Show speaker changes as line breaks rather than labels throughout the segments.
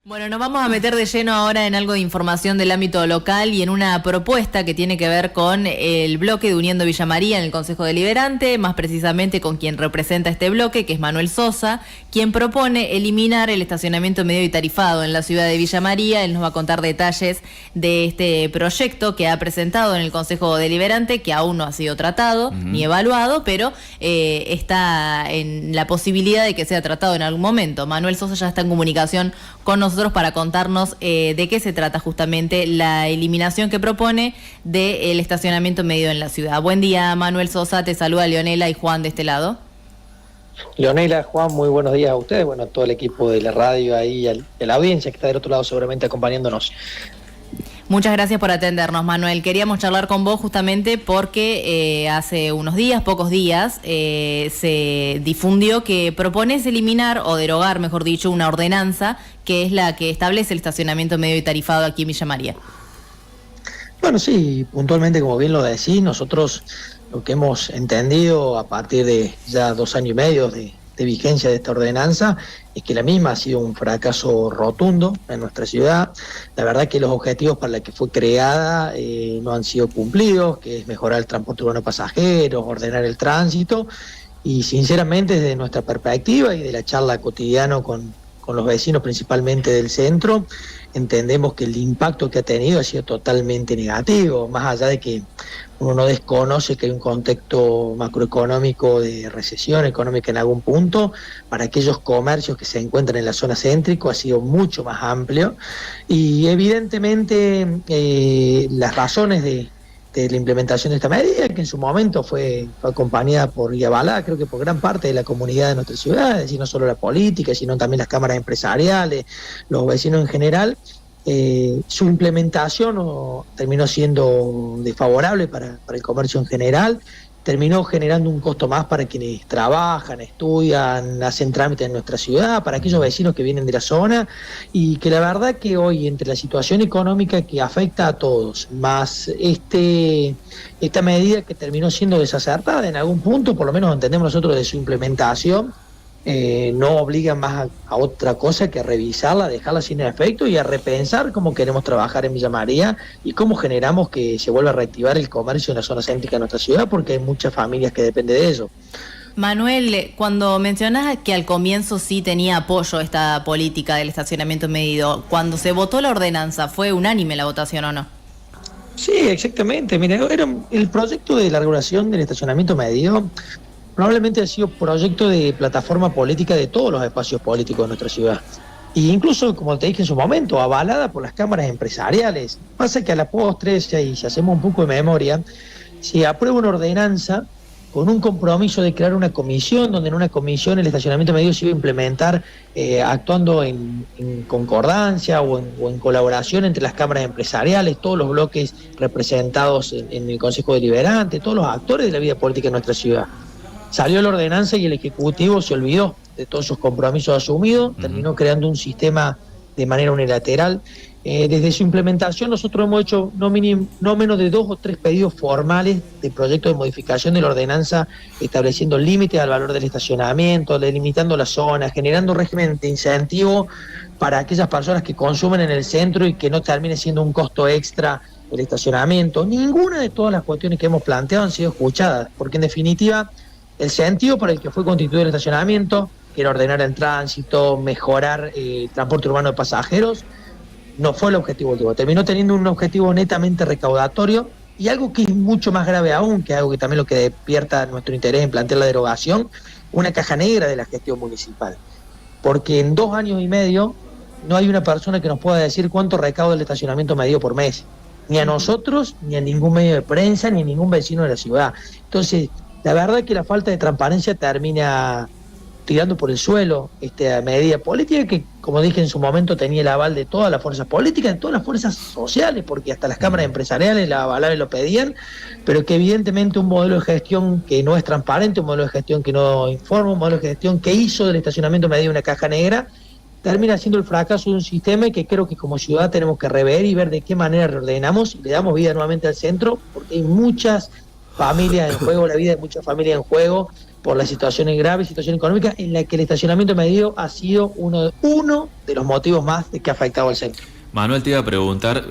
Bueno, nos vamos a meter de lleno ahora en algo de información del ámbito local y en una propuesta que tiene que ver con el bloque de Uniendo Villa María en el Consejo Deliberante, más precisamente con quien representa este bloque, que es Manuel Sosa, quien propone eliminar el estacionamiento medio y tarifado en la ciudad de Villa María. Él nos va a contar detalles de este proyecto que ha presentado en el Consejo Deliberante, que aún no ha sido tratado ni evaluado, pero está en la posibilidad de que sea tratado en algún momento. Manuel Sosa ya está en comunicación con nosotros para contarnos de qué se trata justamente la eliminación que propone del estacionamiento medio en la ciudad. Buen día, Manuel Sosa, te saluda Leonela y Juan de este lado.
Leonela, Juan, muy buenos días a ustedes, bueno, a todo el equipo de la radio ahí, a la audiencia que está del otro lado seguramente acompañándonos.
Muchas gracias por atendernos, Manuel. Queríamos charlar con vos justamente porque hace unos días, pocos días, se difundió que propones eliminar o derogar, mejor dicho, una ordenanza que es la que establece el estacionamiento medio y tarifado aquí en Villa María.
Bueno, sí, puntualmente, como bien lo decís, nosotros lo que hemos entendido a partir de ya 2 años y medio de vigencia de esta ordenanza es que la misma ha sido un fracaso rotundo en nuestra ciudad. La verdad que los objetivos para los que fue creada no han sido cumplidos, que es mejorar el transporte urbano de pasajeros, ordenar el tránsito, y sinceramente desde nuestra perspectiva y de la charla cotidiana con los vecinos principalmente del centro, entendemos que el impacto que ha tenido ha sido totalmente negativo, más allá de que uno no desconoce que hay un contexto macroeconómico de recesión económica en algún punto. Para aquellos comercios que se encuentran en la zona céntrica ha sido mucho más amplio, y evidentemente las razones de la implementación de esta medida, que en su momento fue acompañada por y avalada, creo que por gran parte de la comunidad de nuestra ciudad, es decir, no solo la política, sino también las cámaras empresariales, los vecinos en general. Su implementación terminó siendo desfavorable para el comercio en general, terminó generando un costo más para quienes trabajan, estudian, hacen trámites en nuestra ciudad, para aquellos vecinos que vienen de la zona, y que la verdad que hoy, entre la situación económica que afecta a todos, más esta medida que terminó siendo desacertada en algún punto, por lo menos entendemos nosotros de su implementación, no obliga más a otra cosa que a revisarla, dejarla sin efecto y a repensar cómo queremos trabajar en Villa María y cómo generamos que se vuelva a reactivar el comercio en la zona céntrica de nuestra ciudad, porque hay muchas familias que dependen de ello.
Manuel, cuando mencionas que al comienzo sí tenía apoyo esta política del estacionamiento medido, cuando se votó la ordenanza, ¿fue unánime la votación o no?
Sí, exactamente. Mira, era el proyecto de la regulación del estacionamiento medido. Probablemente ha sido proyecto de plataforma política de todos los espacios políticos de nuestra ciudad. E incluso, como te dije en su momento, avalada por las cámaras empresariales. Pasa que a la postre, si hacemos un poco de memoria, se aprueba una ordenanza con un compromiso de crear una comisión, donde en una comisión el estacionamiento medio se iba a implementar actuando en concordancia o en colaboración entre las cámaras empresariales, todos los bloques representados en el Consejo Deliberante, todos los actores de la vida política de nuestra ciudad. Salió la ordenanza y el Ejecutivo se olvidó de todos esos compromisos asumidos, terminó creando un sistema de manera unilateral. Desde su implementación nosotros hemos hecho no menos de 2 o 3 pedidos formales de proyecto de modificación de la ordenanza, estableciendo límites al valor del estacionamiento, delimitando la zona, generando régimen de incentivo para aquellas personas que consumen en el centro y que no termine siendo un costo extra el estacionamiento. Ninguna de todas las cuestiones que hemos planteado han sido escuchadas, porque en definitiva el sentido para el que fue constituido el estacionamiento, que era ordenar el tránsito, mejorar el transporte urbano de pasajeros, no fue el objetivo último. Terminó teniendo un objetivo netamente recaudatorio, y algo que es mucho más grave aún, que es algo que también lo que despierta nuestro interés en plantear la derogación, una caja negra de la gestión municipal. Porque en 2 años y medio no hay una persona que nos pueda decir cuánto recauda el estacionamiento medio por mes. Ni a nosotros, ni a ningún medio de prensa, ni a ningún vecino de la ciudad. Entonces, la verdad es que la falta de transparencia termina tirando por el suelo esta medida política que, como dije en su momento, tenía el aval de todas las fuerzas políticas, de todas las fuerzas sociales, porque hasta las cámaras empresariales la avalaban y lo pedían, pero que evidentemente un modelo de gestión que no es transparente, un modelo de gestión que no informa, un modelo de gestión que hizo del estacionamiento medio una caja negra, termina siendo el fracaso de un sistema que creo que como ciudad tenemos que rever y ver de qué manera reordenamos y le damos vida nuevamente al centro, porque hay muchas familias en juego, la vida de muchas familias en juego, por la grave situación económica en la que el estacionamiento medido ha sido uno de los motivos más de que ha afectado al centro.
Manuel, te iba a preguntar,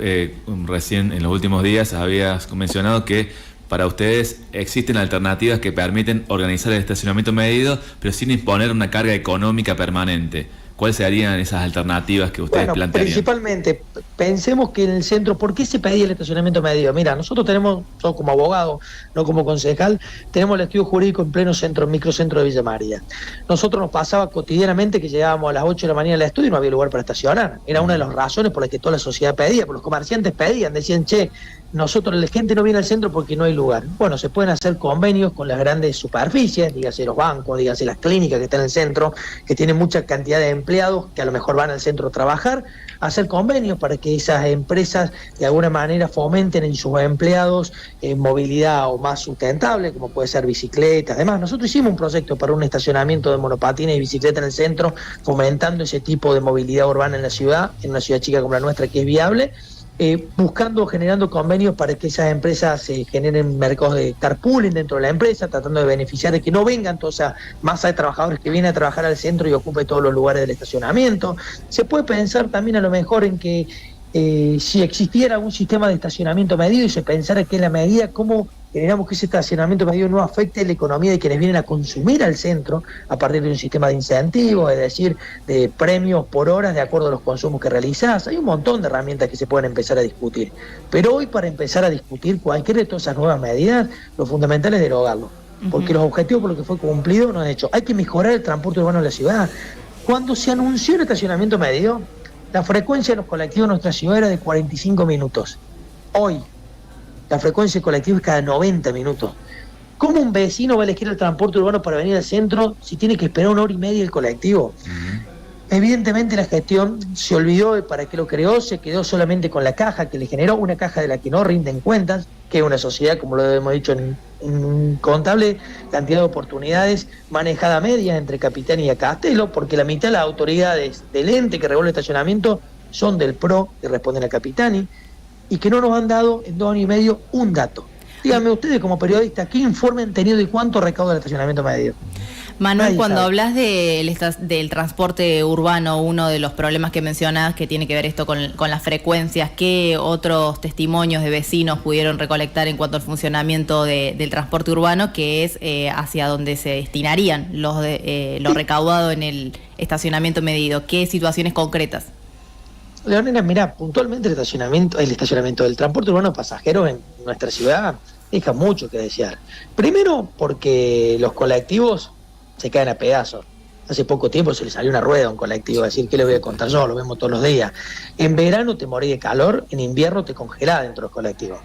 recién en los últimos días habías mencionado que para ustedes existen alternativas que permiten organizar el estacionamiento medido, pero sin imponer una carga económica permanente. ¿Cuáles serían esas alternativas que ustedes plantearían?
Principalmente, pensemos que en el centro, ¿por qué se pedía el estacionamiento medido? Mira, nosotros tenemos, yo como abogado, no como concejal, tenemos el estudio jurídico en pleno centro, microcentro de Villa María. Nosotros nos pasaba cotidianamente que llegábamos a las 8 de la mañana al estudio y no había lugar para estacionar. Era una de las razones por las que toda la sociedad pedía, por los comerciantes pedían, decían, che, nosotros, la gente no viene al centro porque no hay lugar. Bueno, se pueden hacer convenios con las grandes superficies, dígase los bancos, dígase las clínicas que están en el centro, que tienen mucha cantidad de empleados que a lo mejor van al centro a trabajar, hacer convenios para que esas empresas de alguna manera fomenten en sus empleados movilidad o más sustentable, como puede ser bicicletas. Además, nosotros hicimos un proyecto para un estacionamiento de monopatines y bicicleta en el centro, fomentando ese tipo de movilidad urbana en la ciudad, en una ciudad chica como la nuestra que es viable. Generando convenios para que esas empresas generen mercados de carpooling dentro de la empresa, tratando de beneficiar de que no vengan toda esa masa de trabajadores que vienen a trabajar al centro y ocupe todos los lugares del estacionamiento. Se puede pensar también a lo mejor en que si existiera un sistema de estacionamiento medido y se pensara que en la medida cómo generamos que ese estacionamiento medido no afecte la economía de quienes vienen a consumir al centro a partir de un sistema de incentivos, es decir, de premios por horas de acuerdo a los consumos que realizás. Hay un montón de herramientas que se pueden empezar a discutir. Pero hoy, para empezar a discutir cualquiera de todas esas nuevas medidas, lo fundamental es derogarlo. Porque los objetivos por los que fue cumplido no han hecho. Hay que mejorar el transporte urbano en la ciudad. Cuando se anunció el estacionamiento medido, la frecuencia de los colectivos en nuestra ciudad era de 45 minutos. Hoy, la frecuencia de colectivos es cada 90 minutos. ¿Cómo un vecino va a elegir el transporte urbano para venir al centro si tiene que esperar 1 hora y media el colectivo? Evidentemente la gestión se olvidó de para qué lo creó, se quedó solamente con la caja que le generó, una caja de la que no rinden cuentas, que es una sociedad, como lo hemos dicho, en incontable cantidad de oportunidades, manejada a medias entre Capitani y Castelo, porque la mitad de las autoridades del ente que regula el estacionamiento son del PRO, que responden a Capitani, y que no nos han dado en 2 años y medio un dato. Díganme ustedes como periodistas, ¿qué informe han tenido y cuánto recauda el estacionamiento medio?
Manuel, cuando hablas del transporte urbano, uno de los problemas que mencionas que tiene que ver esto con las frecuencias, ¿qué otros testimonios de vecinos pudieron recolectar en cuanto al funcionamiento del transporte urbano, que es hacia donde se destinarían lo recaudado en el estacionamiento medido? ¿Qué situaciones concretas?
Leonela, mira, puntualmente el estacionamiento del transporte urbano pasajero en nuestra ciudad deja mucho que desear. Primero porque los colectivos se caen a pedazos. Hace poco tiempo se le salió una rueda a un colectivo, es decir, ¿qué le voy a contar yo? Lo vemos todos los días. En verano te morís de calor, en invierno te congelás dentro de los colectivos.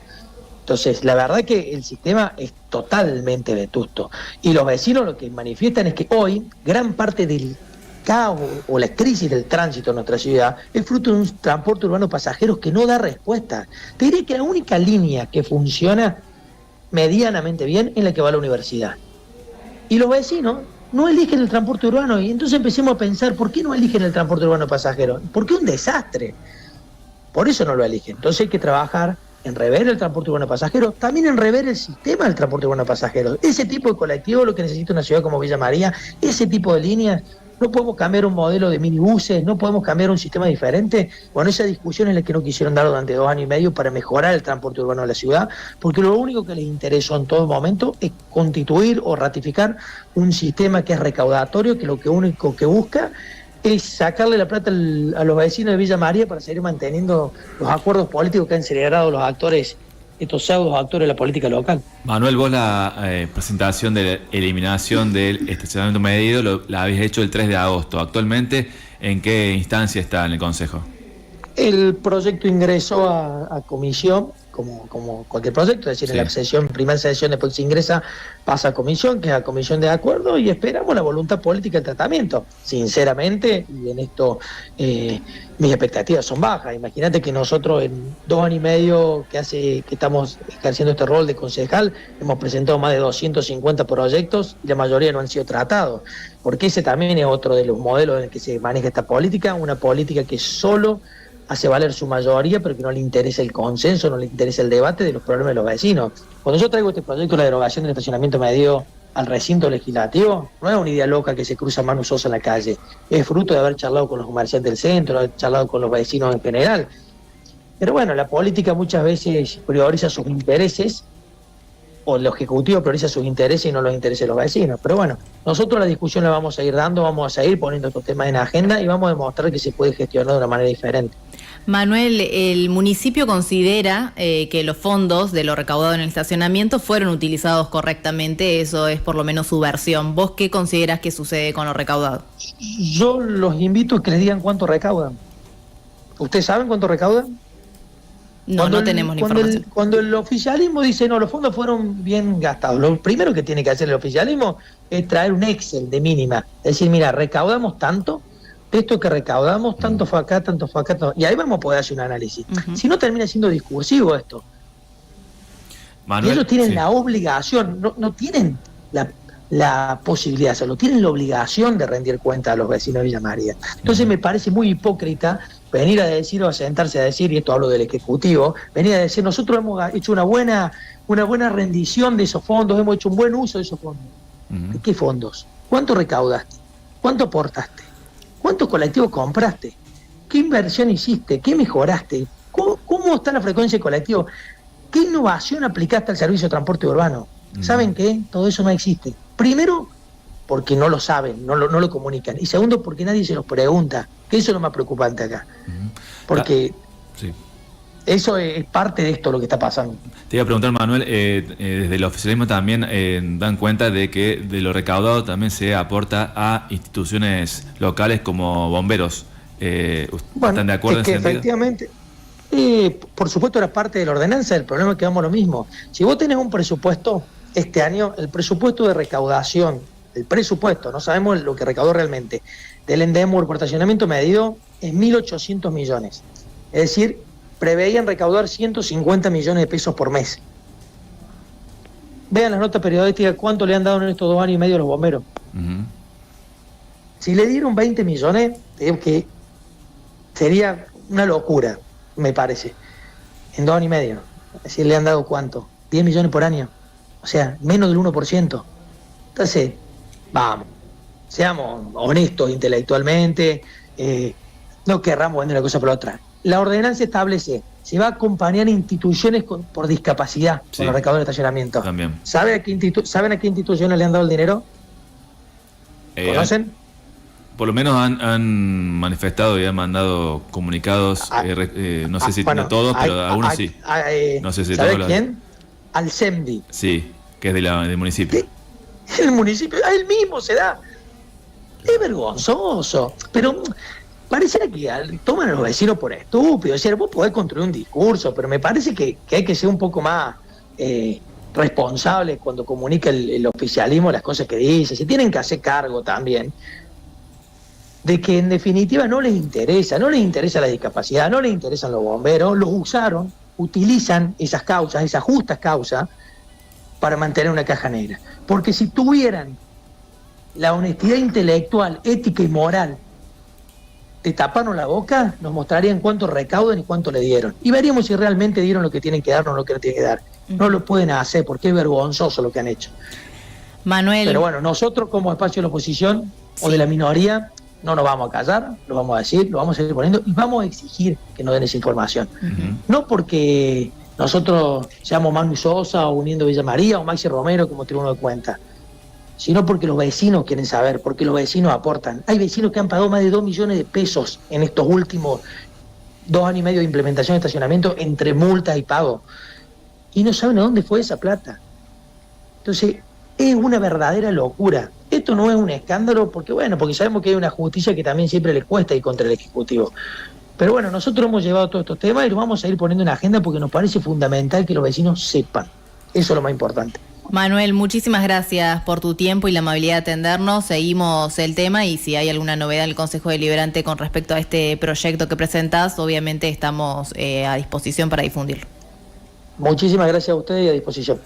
Entonces, la verdad que el sistema es totalmente vetusto. Y los vecinos lo que manifiestan es que hoy gran parte del caos o la crisis del tránsito en nuestra ciudad es fruto de un transporte urbano pasajeros que no da respuesta. Te diré que la única línea que funciona medianamente bien es la que va a la universidad. Y los vecinos no eligen el transporte urbano, y entonces empecemos a pensar, ¿por qué no eligen el transporte urbano pasajero? Porque es un desastre. Por eso no lo eligen. Entonces hay que trabajar en rever el transporte urbano pasajero, también en rever el sistema del transporte urbano pasajero. Ese tipo de colectivo es lo que necesita una ciudad como Villa María, ese tipo de líneas. No podemos cambiar un modelo de minibuses, no podemos cambiar un sistema diferente. Bueno, esa discusión es la que no quisieron dar durante 2 años y medio para mejorar el transporte urbano de la ciudad, porque lo único que les interesó en todo momento es constituir o ratificar un sistema que es recaudatorio, que lo único que busca es sacarle la plata a los vecinos de Villa María para seguir manteniendo los acuerdos políticos que han celebrado los actores, estos pseudos actores de la política local.
Manuel, vos la presentación de la eliminación del estacionamiento medido la habéis hecho el 3 de agosto. ¿Actualmente en qué instancia está en el Consejo?
El proyecto ingresó a comisión, como cualquier proyecto, es decir, sí. En la primera sesión, después se ingresa, pasa a comisión, que es a comisión de acuerdo, y esperamos la voluntad política del tratamiento. Sinceramente, y en esto mis expectativas son bajas. Imagínate que nosotros en 2 años y medio que estamos ejerciendo este rol de concejal, hemos presentado más de 250 proyectos y la mayoría no han sido tratados, porque ese también es otro de los modelos en el que se maneja esta política, una política que solo hace valer su mayoría, pero que no le interesa el consenso, no le interesa el debate de los problemas de los vecinos. Cuando yo traigo este proyecto de la derogación del estacionamiento medido al recinto legislativo, no es una idea loca que se cruza Manu Sosa en la calle, es fruto de haber charlado con los comerciantes del centro, haber charlado con los vecinos en general. Pero bueno, la política muchas veces prioriza sus intereses, o el Ejecutivo prioriza sus intereses y no los intereses de los vecinos. Pero bueno, nosotros la discusión la vamos a ir dando, vamos a seguir poniendo estos temas en agenda y vamos a demostrar que se puede gestionar de una manera diferente.
Manuel, el municipio considera que los fondos de lo recaudado en el estacionamiento fueron utilizados correctamente, eso es por lo menos su versión. ¿Vos qué considerás que sucede con lo recaudado?
Yo los invito a que les digan cuánto recaudan. ¿Ustedes saben cuánto recaudan?
No, no tenemos la información.
Cuando el oficialismo dice, no, los fondos fueron bien gastados, lo primero que tiene que hacer el oficialismo es traer un Excel de mínima. Es decir, mira, recaudamos tanto, esto que recaudamos, tanto fue acá, tanto fue acá, tanto... y ahí vamos a poder hacer un análisis. Si no, termina siendo discursivo esto. Manuel, y ellos tienen la obligación, no tienen la posibilidad de hacerlo, tienen la obligación de rendir cuenta a los vecinos de Villa María. Entonces me parece muy hipócrita venir a decir o a sentarse a decir, y esto hablo del Ejecutivo, venir a decir, nosotros hemos hecho una buena rendición de esos fondos, hemos hecho un buen uso de esos fondos. ¿De qué fondos? ¿Cuánto recaudaste? ¿Cuánto aportaste? ¿Cuántos colectivos compraste? ¿Qué inversión hiciste? ¿Qué mejoraste? ¿Cómo está la frecuencia de colectivos? ¿Qué innovación aplicaste al servicio de transporte urbano? ¿Saben qué? Todo eso no existe. Primero, porque no lo saben, no lo comunican. Y segundo, porque nadie se los pregunta, que eso es lo más preocupante acá. Porque eso es parte de esto lo que está pasando.
Te iba a preguntar, Manuel, desde el oficialismo también dan cuenta de que de lo recaudado también se aporta a instituciones locales como bomberos. ¿Están de acuerdo en ese sentido?
Efectivamente, por supuesto era parte de la ordenanza, el problema es que vamos a lo mismo. Si vos tenés un presupuesto, este año, el presupuesto de recaudación, el presupuesto, no sabemos lo que recaudó realmente, del Endemur por estacionamiento medido es 1.800 millones. Es decir, preveían recaudar 150 millones de pesos por mes. Vean las notas periodísticas cuánto le han dado en estos 2 años y medio a los bomberos. Si le dieron 20 millones, te digo que sería una locura, me parece, en 2 años y medio. Es decir, le han dado ¿cuánto? 10 millones por año. O sea, menos del 1%. Entonces, vamos, seamos honestos intelectualmente, no querramos vender una cosa por la otra. La ordenanza establece, se va a acompañar instituciones por discapacidad con los recaudadores de estacionamiento.
También.
¿Saben a qué instituciones le han dado el dinero? ¿Conocen?
Por lo menos han manifestado y han mandado comunicados, no sé si bueno, todos, pero algunos sí. No sé si
¿sabe quién? Al CEMDI.
Sí, que es del municipio.
El municipio, a él mismo se da. Es vergonzoso. Pero pareciera que toman a los vecinos por estúpidos. Es decir, vos podés construir un discurso, pero me parece que hay que ser un poco más responsables cuando comunica el oficialismo las cosas que dice. Se tienen que hacer cargo también de que en definitiva no les interesa la discapacidad, no les interesan los bomberos, los utilizan esas causas, esas justas causas, para mantener una caja negra. Porque si tuvieran la honestidad intelectual, ética y moral de taparnos la boca, nos mostrarían cuánto recaudan y cuánto le dieron. Y veríamos si realmente dieron lo que tienen que dar o no lo que no tienen que dar. No lo pueden hacer porque es vergonzoso lo que han hecho.
Manuel.
Pero bueno, nosotros como espacio de la oposición o de la minoría, no nos vamos a callar, lo vamos a decir, lo vamos a seguir poniendo y vamos a exigir que nos den esa información. No porque nosotros seamos Manu Sosa o Uniendo Villa María o Maxi Romero como Tribuno de Cuentas, sino porque los vecinos quieren saber, porque los vecinos aportan. Hay vecinos que han pagado más de 2 millones de pesos en estos últimos 2 años y medio de implementación de estacionamiento entre multas y pago. Y no saben a dónde fue esa plata. Entonces, es una verdadera locura. Esto no es un escándalo porque sabemos que hay una justicia que también siempre le cuesta ir contra el Ejecutivo. Pero bueno, nosotros hemos llevado todos estos temas y los vamos a ir poniendo en la agenda porque nos parece fundamental que los vecinos sepan. Eso es lo más importante.
Manuel, muchísimas gracias por tu tiempo y la amabilidad de atendernos. Seguimos el tema y si hay alguna novedad en el Consejo Deliberante con respecto a este proyecto que presentás, obviamente estamos a disposición para difundirlo.
Muchísimas gracias a ustedes y a disposición.